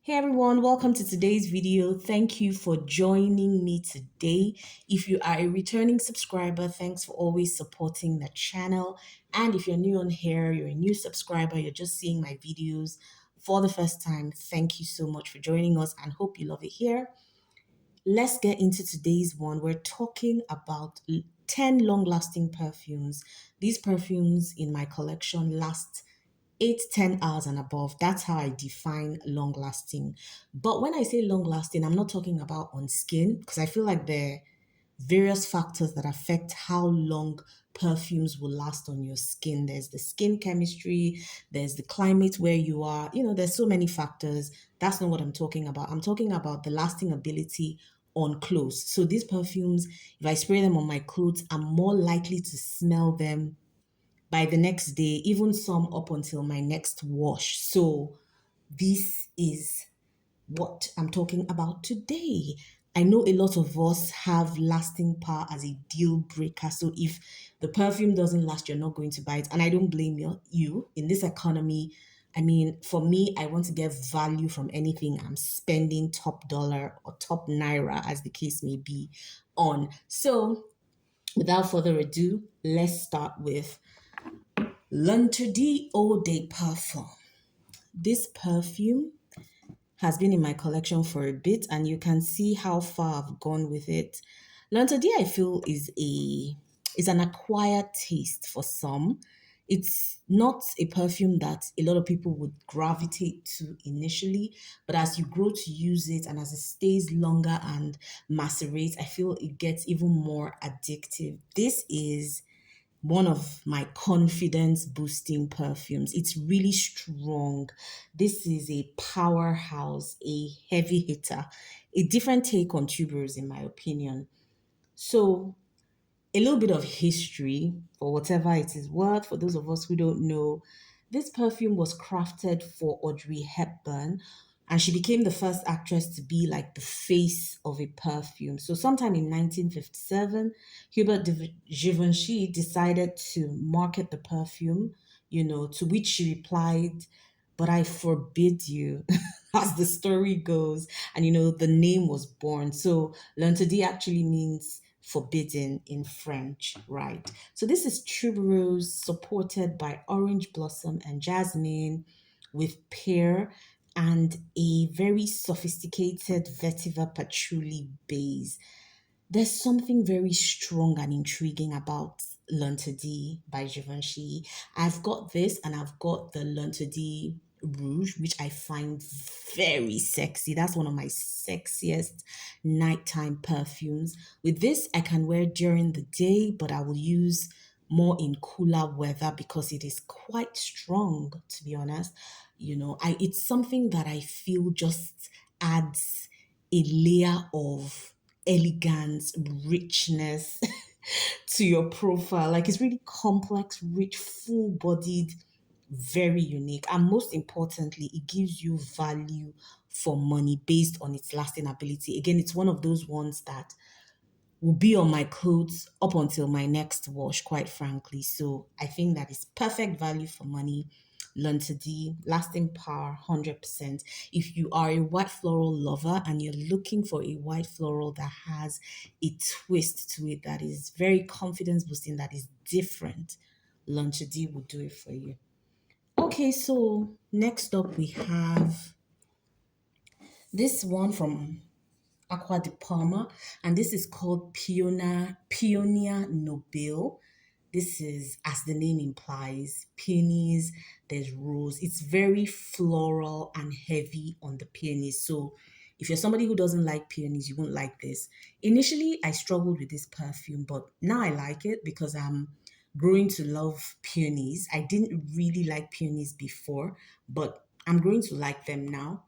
Hey everyone, welcome to today's video. Thank you for joining me today. If you are a returning subscriber, thanks for always supporting the channel. And if you're new on here, you're a new subscriber, you're just seeing my videos for the first time, thank you so much for joining us and hope you love it here. Let's get into today's one. We're talking about 10 long-lasting perfumes. These perfumes in my collection last 8 to 10 hours and above. That's how I define long lasting. But when I say long lasting, I'm not talking about on skin because I feel like there are various factors that affect how long perfumes will last on your skin. There's the skin chemistry, there's the climate where you are, there's so many factors. That's not what I'm talking about. I'm talking about the lasting ability on clothes. So these perfumes, if I spray them on my clothes, I'm more likely to smell them by the next day, even some up until my next wash. So this is what I'm talking about today. I know a lot of us have lasting power as a deal breaker. So if the perfume doesn't last, you're not going to buy it. And I don't blame you in this economy. I mean, for me, I want to get value from anything I'm spending top dollar or top naira, as the case may be, on. So without further ado, let's start with L'Interdit Eau de Parfum. This perfume has been in my collection for a bit, and you can see how far I've gone with it. L'Interdit, I feel, is an acquired taste for some. It's not a perfume that a lot of people would gravitate to initially, but as you grow to use it and as it stays longer and macerates, I feel it gets even more addictive. This is one of my confidence boosting perfumes. It's really strong. This is a powerhouse, a heavy hitter, a different take on tubers, in my opinion. So, a little bit of history for whatever it is worth, for those of us who don't know. This perfume was crafted for Audrey Hepburn, and she became the first actress to be like the face of a perfume. So, sometime in 1957, Hubert de Givenchy decided to market the perfume, to which she replied, "But I forbid you," as the story goes. And the name was born. So L'Interdit actually means forbidden in French, right? So this is tuberose supported by orange blossom and jasmine with pear and a very sophisticated vetiver patchouli base. There's something very strong and intriguing about L'Interdit by Givenchy. I've got this and I've got the L'Interdit Rouge, which I find very sexy. That's one of my sexiest nighttime perfumes. With this, I can wear during the day, but I will use more in cooler weather because it is quite strong, to be honest. It's something that I feel just adds a layer of elegance, richness to your profile. Like it's really complex, rich, full bodied, very unique. And most importantly, it gives you value for money based on its lasting ability. Again, it's one of those ones that will be on my clothes up until my next wash, quite frankly. So I think that is perfect value for money. L'Interdit, lasting power, 100%. If you are a white floral lover and you're looking for a white floral that has a twist to it, that is very confidence boosting, that is different, L'Interdit will do it for you. Okay, so next up we have this one from Aqua de Palma, and this is called Pioneer Nobile. This is, as the name implies, peonies, there's rose. It's very floral and heavy on the peonies. So if you're somebody who doesn't like peonies, you won't like this. Initially, I struggled with this perfume, but now I like it because I'm growing to love peonies. I didn't really like peonies before, but I'm growing to like them now.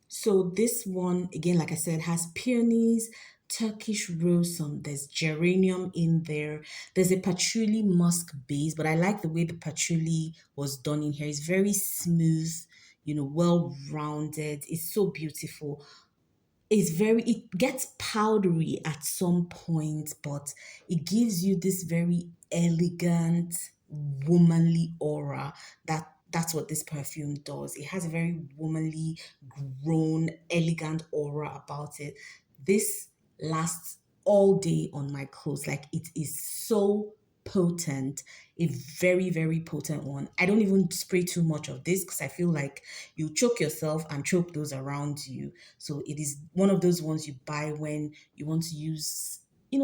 So this one, again, like I said, has peonies, Turkish rose, there's geranium in there. There's a patchouli musk base, but I like the way the patchouli was done in here. It's very smooth, well-rounded. It's so beautiful. It gets powdery at some point, but it gives you this very elegant, womanly aura that That's what this perfume does. It has a very womanly, grown, elegant aura about it. This lasts all day on my clothes. Like it is so potent, a very, very potent one. I don't even spray too much of this because I feel like you choke yourself and choke those around you. So it is one of those ones you buy when you want to use,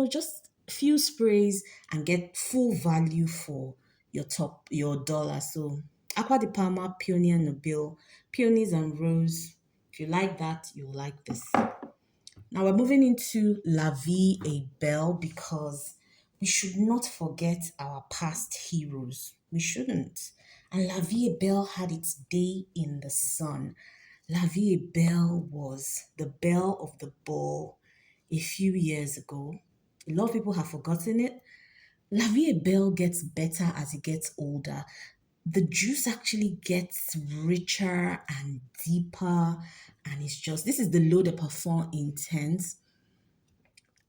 just a few sprays and get full value for your dollar. So Aqua di Palma, Peony and Nobile, Peonies and Rose. If you like that, you'll like this. Now we're moving into La Vie et Belle because we should not forget our past heroes. We shouldn't. And La Vie et Belle had its day in the sun. La Vie et Belle was the belle of the ball a few years ago. A lot of people have forgotten it. La Vie et Belle gets better as it gets older. The juice actually gets richer and deeper, and this is the L'Eau de Parfum Intense.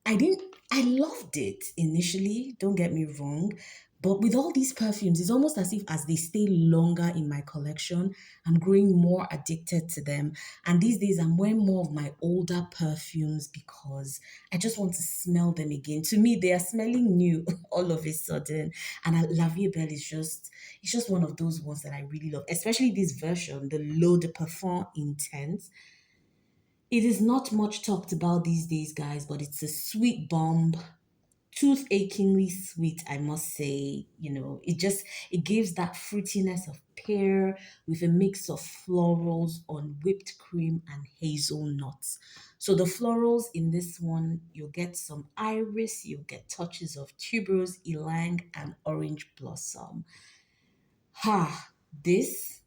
I loved it initially, don't get me wrong. But with all these perfumes, it's almost as if as they stay longer in my collection, I'm growing more addicted to them. And these days, I'm wearing more of my older perfumes because I just want to smell them again. To me, they are smelling new all of a sudden. And La Vie Belle it's just one of those ones that I really love, especially this version, the L'Eau de Parfum Intense. It is not much talked about these days, guys, but it's a sweet bomb, tooth achingly sweet, I must say. It gives that fruitiness of pear with a mix of florals on whipped cream and hazelnuts. So the florals in this one, you'll get some iris, you'll get touches of tuberose, ylang, and orange blossom. Ha! This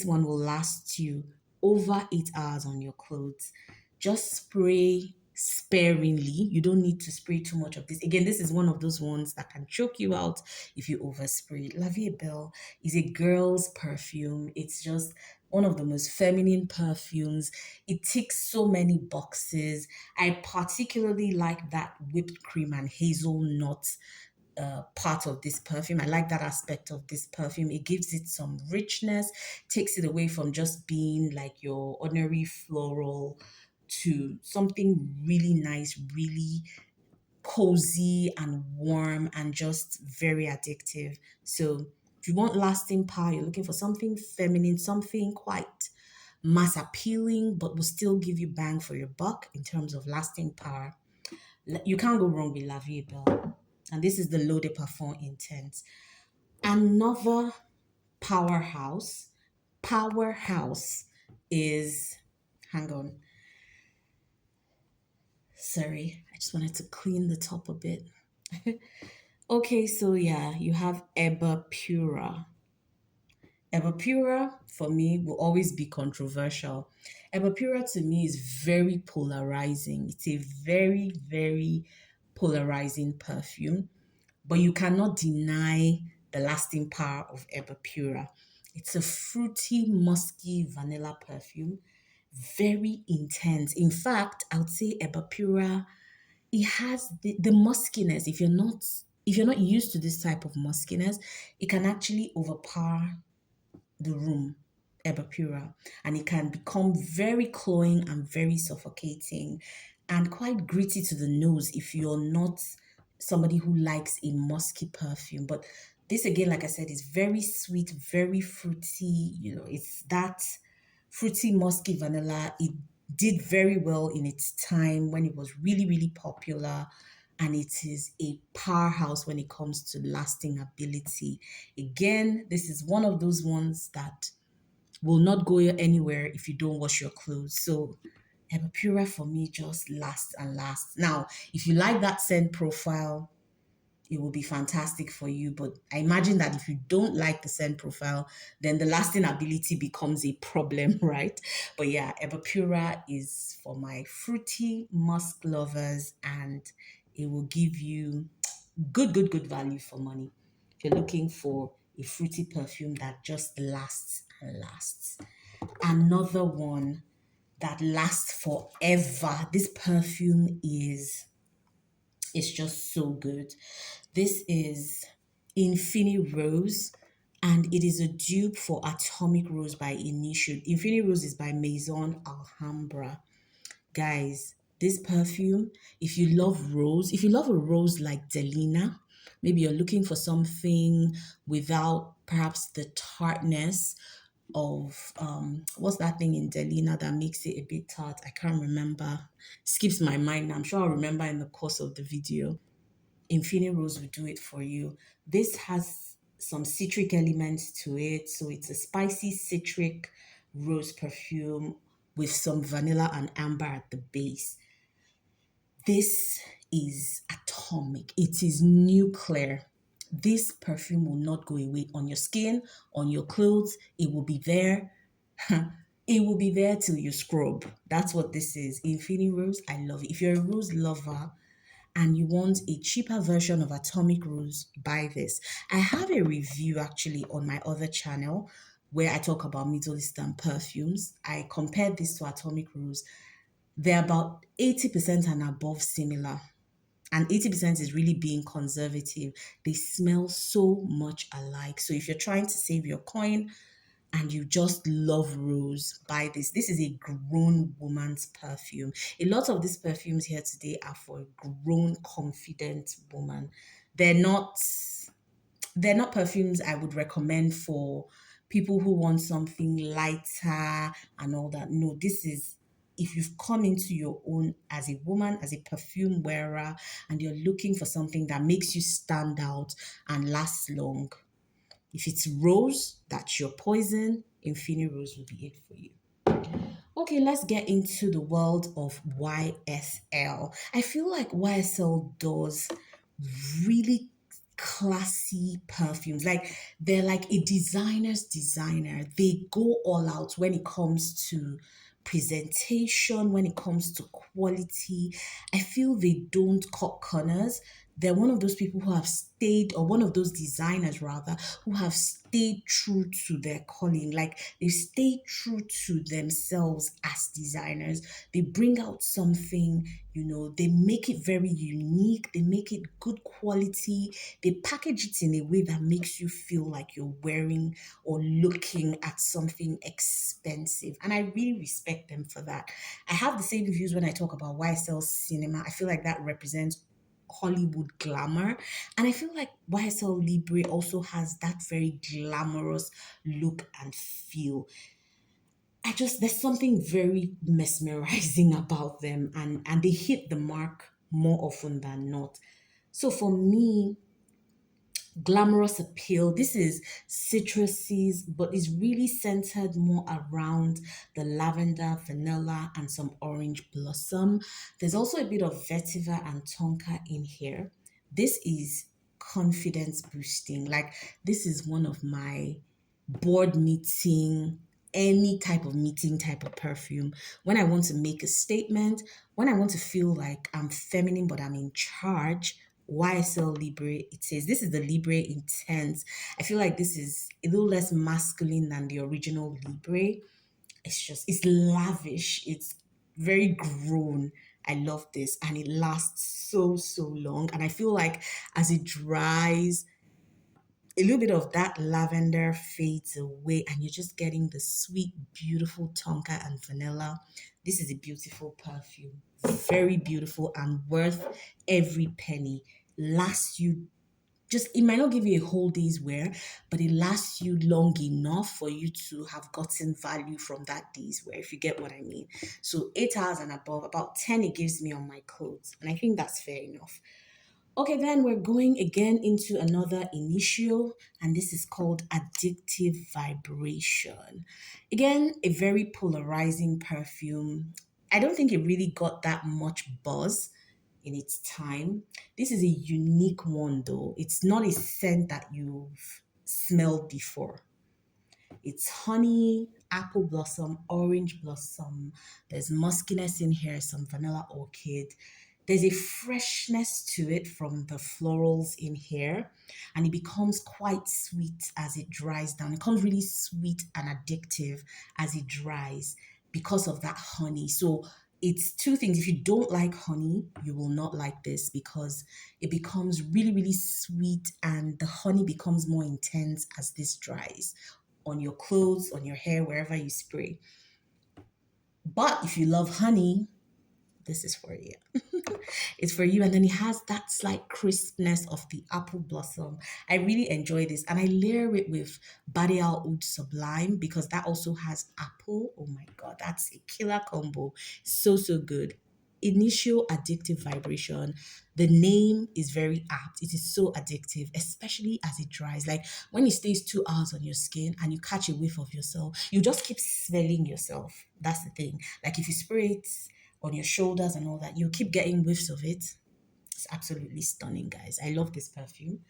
one will last you over 8 hours on your clothes. Just spray sparingly. You don't need to spray too much of this. Again, this is one of those ones that can choke you out if you overspray. La Vie Belle is a girl's perfume. It's just one of the most feminine perfumes. It ticks so many boxes. I particularly like that whipped cream and hazelnut part of this perfume. I like that aspect of this perfume. It gives it some richness, takes it away from just being like your ordinary floral to something really nice, really cozy and warm and just very addictive. So if you want lasting power, you're looking for something feminine, something quite mass appealing, but will still give you bang for your buck in terms of lasting power. You can't go wrong with La Vie Belle. And this is the L'Eau de Parfum Intense. Another powerhouse. Powerhouse is, hang on, sorry, I just wanted to clean the top a bit. Okay, so yeah, you have Eba Pura. Eba Pura for me will always be controversial. Eba Pura to me is very polarizing. It's a very, very polarizing perfume, but you cannot deny the lasting power of Eba Pura. It's a fruity, musky vanilla perfume, very intense. In fact, I would say Eba Pura, it has the muskiness. If you're not used to this type of muskiness, it can actually overpower the room, Ebapura, and it can become very cloying and very suffocating and quite gritty to the nose if you're not somebody who likes a musky perfume. But this again, like I said, is very sweet, very fruity. It's that fruity, musky vanilla. It did very well in its time when it was really, really popular. And it is a powerhouse when it comes to lasting ability. Again, this is one of those ones that will not go anywhere if you don't wash your clothes. So Epipura for me just lasts and lasts. Now, if you like that scent profile, it will be fantastic for you. But I imagine that if you don't like the scent profile, then the lasting ability becomes a problem, right? But yeah, Epipura is for my fruity musk lovers, and it will give you good, good, good value for money. If you're looking for a fruity perfume that just lasts and lasts. Another one that lasts forever. This perfume is it's just so good. This is Infin Rose. And it is a dupe for Atomic Rose by Initio. Infinity Rose is by Maison Alhambra. Guys, this perfume, if you love rose, if you love a rose like Delina, maybe you're looking for something without perhaps the tartness of what's that thing in Delina that makes it a bit tart? I can't remember. Skips my mind. I'm sure I'll remember in the course of the video. Infinity Rose will do it for you. This has some citric elements to it. So it's a spicy citric rose perfume with some vanilla and amber at the base. This is atomic. It is nuclear. This perfume will not go away on your skin, on your clothes. It will be there. It will be there till you scrub. That's what this is. Infinity Rose, I love it. If you're a rose lover, and you want a cheaper version of Atomic Rose, buy this. I have a review actually on my other channel where I talk about Middle Eastern perfumes. I compared this to Atomic Rose. They're about 80% and above similar. And 80% is really being conservative. They smell so much alike. So if you're trying to save your coin, and you just love rose, buy this. This is a grown woman's perfume. A lot of these perfumes here today are for a grown, confident woman. They're not they're not perfumes I would recommend for people who want something lighter and all that. No, this is if you've come into your own as a woman, as a perfume wearer, and you're looking for something that makes you stand out and last long. If it's rose, that's your poison. Infinity Rose will be it for you. Okay, let's get into the world of YSL. I feel like YSL does really classy perfumes. Like they're like a designer's designer. They go all out when it comes to presentation, when it comes to quality. I feel they don't cut corners. They're one of those people who have stayed, or one of those designers rather, who have stayed true to their calling. Like they stay true to themselves as designers. They bring out something, they make it very unique, they make it good quality, they package it in a way that makes you feel like you're wearing or looking at something expensive. And I really respect them for that. I have the same views when I talk about YSL cinema. I feel like that represents Hollywood glamour. And I feel like YSL Libre also has that very glamorous look and feel. There's something very mesmerizing about them, and they hit the mark more often than not. So for me, glamorous appeal. This is citruses, but it's really centered more around the lavender, vanilla, and some orange blossom. There's also a bit of vetiver and tonka in here. This is confidence boosting. Like, this is one of my board meeting, any type of meeting type of perfume. When I want to make a statement, when I want to feel like I'm feminine but I'm in charge, YSL Libre, it says this is the Libre Intense. I feel like this is a little less masculine than the original Libre. It's lavish. It's very grown. I love this, and it lasts so long. And I feel like as it dries, a little bit of that lavender fades away, and you're just getting the sweet, beautiful tonka and vanilla. This is a beautiful perfume, very beautiful and worth every penny. Lasts you just, it might not give you a whole day's wear, but it lasts you long enough for you to have gotten value from that day's wear, if you get what I mean. So 8 hours and above, about 10 it gives me on my clothes, and I think that's fair enough. Okay, then we're going again into another initial, and this is called Addictive Vibration. Again, a very polarizing perfume. I don't think it really got that much buzz in its time. This is a unique one, though. It's not a scent that you've smelled before. It's honey, apple blossom, orange blossom. There's muskiness in here, some vanilla orchid. There's a freshness to it from the florals in here, and it becomes quite sweet as it dries down. It becomes really sweet and addictive as it dries because of that honey. So it's two things. If you don't like honey, you will not like this because it becomes really, really sweet and the honey becomes more intense as this dries on your clothes, on your hair, wherever you spray. But if you love honey, this is for you. It's for you. And then it has that slight crispness of the apple blossom. I really enjoy this. And I layer it with Badial Oud Sublime because that also has apple. Oh my God, that's a killer combo. So, so good. Initial addictive vibration. The name is very apt. It is so addictive, especially as it dries. Like when it stays 2 hours on your skin and you catch a whiff of yourself, you just keep smelling yourself. That's the thing. Like if you spray it on your shoulders and all that, you keep getting whiffs of it. It's absolutely stunning, guys. I love this perfume.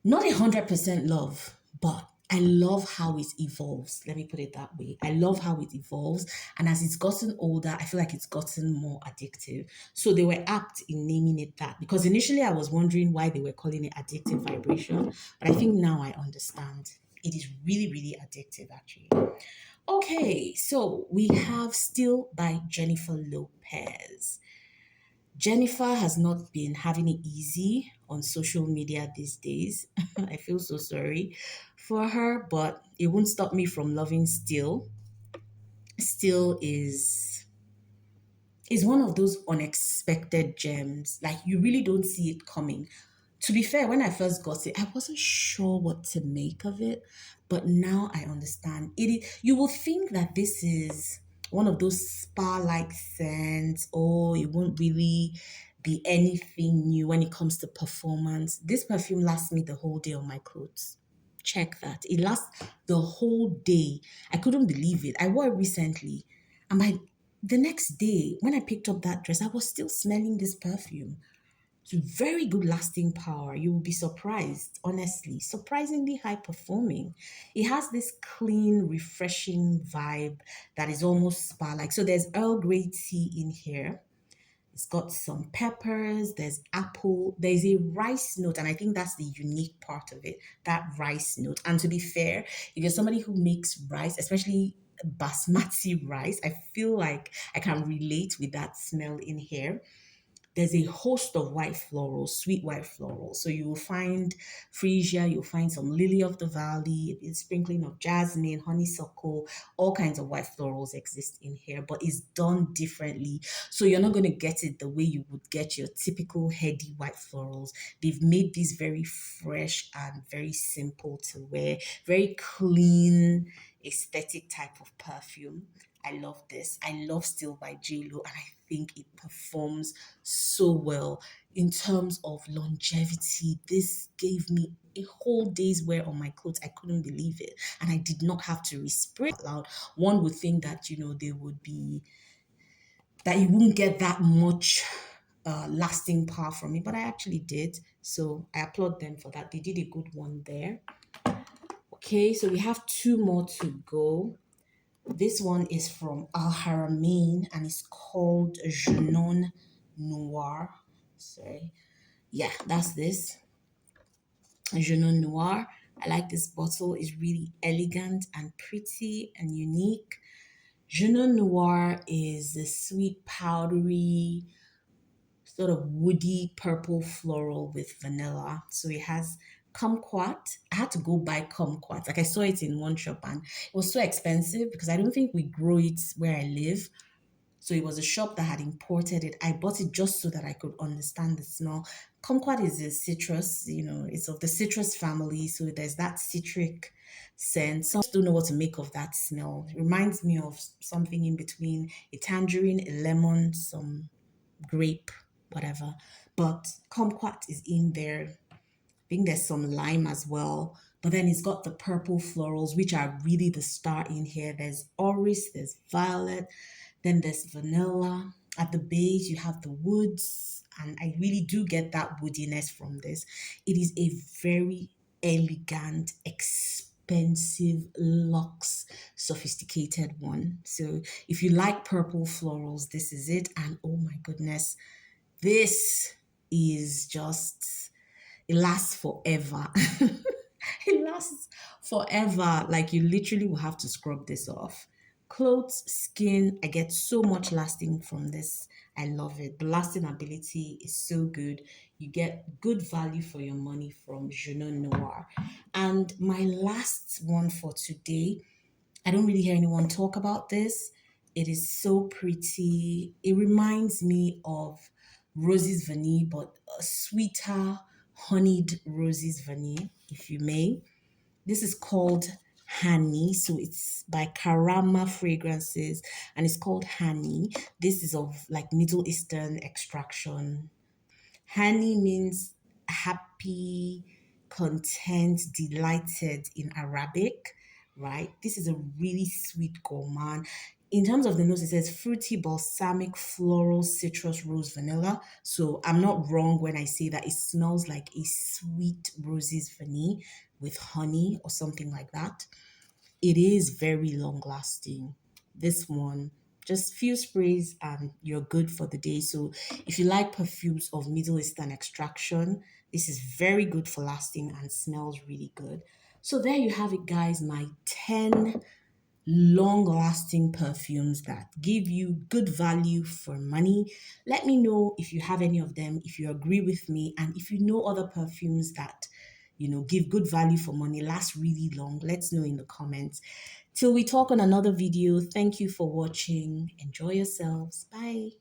Not 100% love, but I love how it evolves. Let me put it that way. I love how it evolves. And as it's gotten older, I feel like it's gotten more addictive. So they were apt in naming it that because initially I was wondering why they were calling it addictive vibration. But I think now I understand. It is really, really addictive, actually. Okay, so we have Still by Jennifer Lopez. Jennifer has not been having it easy on social media these days. I feel so sorry for her, but it won't stop me from loving Still. Still is one of those unexpected gems. Like you really don't see it coming. To be fair, when I first got it, I wasn't sure what to make of it, but now I understand. You will think that this is one of those spa-like scents, or it won't really be anything new when it comes to performance. This perfume lasts me the whole day on my clothes. Check that. It lasts the whole day. I couldn't believe it. I wore it recently, and by the next day, when I picked up that dress, I was still smelling this perfume. It's very good lasting power. You will be surprised, honestly. Surprisingly high performing. It has this clean, refreshing vibe that is almost spa like. So there's Earl Grey tea in here. It's got some peppers, there's apple, there's a rice note, and I think that's the unique part of it, that rice note. And to be fair, if you're somebody who makes rice, especially basmati rice, I feel like I can relate with that smell in here. There's a host of white florals, sweet white florals. So you will find freesia, you'll find some lily of the valley, a sprinkling of jasmine, honeysuckle, all kinds of white florals exist in here, but it's done differently. So you're not going to get it the way you would get your typical heady white florals. They've made these very fresh and very simple to wear, very clean, aesthetic type of perfume. I love this. I love Still by JLo, and I think it performs so well in terms of longevity. This gave me a whole day's wear on my clothes. I couldn't believe it, and I did not have to respray out loud. One would think that they would be that you wouldn't get that much lasting power from it, but I actually did. So I applaud them for that. They did a good one there. Okay, so we have two more to go. This one is from Al Haramain and it's called Junon Noir. Sorry. Yeah, that's this. Junon Noir. I like this bottle. It's really elegant and pretty and unique. Junon Noir is a sweet, powdery, sort of woody purple floral with vanilla. So it has kumquat. I had to go buy kumquat. Like I saw it in one shop and it was so expensive because I don't think we grow it where I live. So it was a shop that had imported it. I bought it just so that I could understand the smell. Kumquat is a citrus, it's of the citrus family. So there's that citric scent. Some don't know what to make of that smell. It reminds me of something in between a tangerine, a lemon, some grape, whatever. But kumquat is in there. I think there's some lime as well. But then it's got the purple florals, which are really the star in here. There's orris, there's violet, then there's vanilla. At the base, you have the woods. And I really do get that woodiness from this. It is a very elegant, expensive, luxe, sophisticated one. So if you like purple florals, this is it. And oh my goodness, this is just, it lasts forever. It lasts forever. Like you literally will have to scrub this off clothes, skin. I get so much lasting from this. I love it. The lasting ability is so good. You get good value for your money from Juno Noir. And my last one for today, I don't really hear anyone talk about this. It is so pretty. It reminds me of Roses Vanille, but a sweeter, honeyed Roses Vanille, if you may. This is called Honey. So it's by Karama Fragrances and it's called Honey. This is of like Middle Eastern extraction. Hani means happy, content, delighted in Arabic, right? This is a really sweet gourmand. In terms of the nose, it says fruity, balsamic, floral, citrus, rose, vanilla. So I'm not wrong when I say that it smells like a sweet roses vanille with honey or something like that. It is very long lasting. This one, just few sprays and you're good for the day. So if you like perfumes of Middle Eastern extraction, this is very good for lasting and smells really good. So there you have it, guys, my 10 long lasting perfumes that give you good value for money. Let me know if you have any of them, if you agree with me, and if you know other perfumes that give good value for money, last really long. Let's know in the comments. Till we talk on another video, thank you for watching. Enjoy yourselves. Bye.